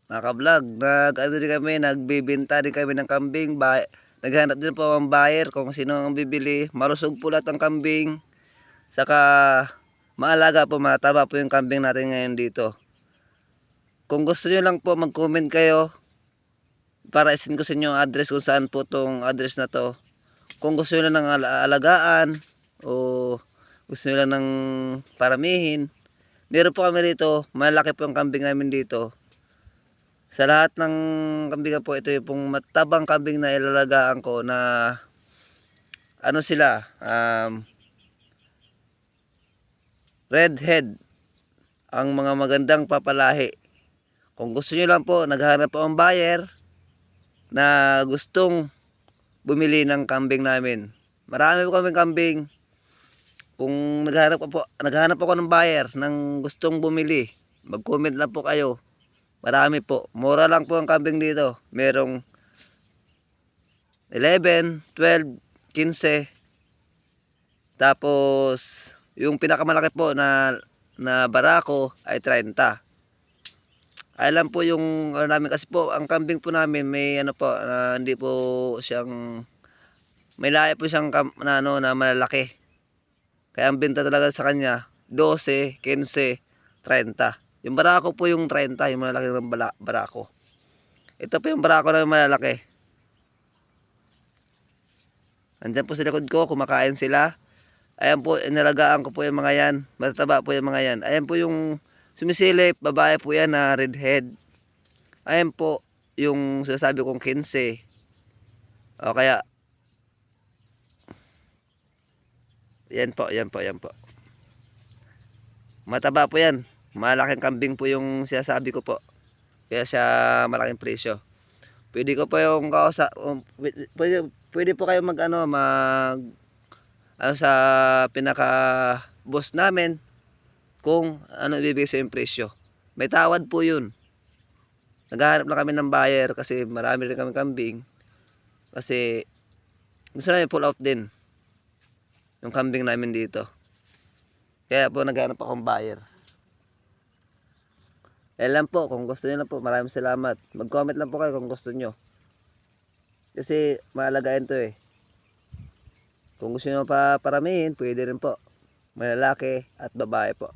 mga ka-vlog, ano din kami, nagbibenta din kami ng kambing. Naghanap din po ang buyer kung sino ang bibili. Malusog po lahat ang kambing. Saka maalaga po, mataba po yung kambing natin ngayon dito. Kung gusto nyo lang po, mag-comment kayo para isin ko sa inyo ang address kung saan po tong address na to. Kung gusto nyo lang ng alagaan o gusto nyo lang ng paramihin, meron po kami rito. Malaki po ang kambing namin dito. Sa lahat ng kambing po, ito yung pong matabang kambing na ilalagaan ko na ano sila, redhead, ang mga magandang papalahi. Kung gusto nyo lang po, naghahanap po ang buyer na gustong bumili ng kambing namin. Marami po kaming kambing. Kung naghahanap ako ng buyer ng gustong bumili, mag-comment lang po kayo. Marami po. Mura lang po ang kambing dito. Merong 11, 12, 15. Tapos yung pinakamalaki po na barako ay 30. Ay lang po yung ano namin, kasi po ang kambing po namin may ano po, hindi po siyang, may lahi po siyang na malalaki. Kaya ang benta talaga sa kanya 12, 15, 30. Yung barako po yung 30, yung malalaki ng barako. Ito po yung barako na malalaki. Andyan po sa likod ko, kumakain sila. Ayan po, inalagaan ko po yung mga yan. Matataba po yung mga yan. Ayan po yung sumisilip, babae po yan na redhead. Ayan po yung sinasabi kong 15. O kaya, yan po, yan po, yan po. Mataba po yan. Malaking kambing po yung sinasabi ko po. Kaya siya malaking presyo. Pwede ko po yung pwede po kayo mag sa pinaka boss namin kung ano ibibigay sa yung presyo. May tawad po yun. Naghahanap na kami ng buyer kasi marami rin kami kambing. Kasi gusto namin pull out din yung kambing namin dito. Kaya po naghahanap akong buyer. Yan lang po, kung gusto nyo lang po, maraming salamat. Mag-comment lang po kayo kung gusto nyo. Kasi maalagain to eh. Kung gusto nyo pa paramihin, pwede rin po. May lalaki at babae po.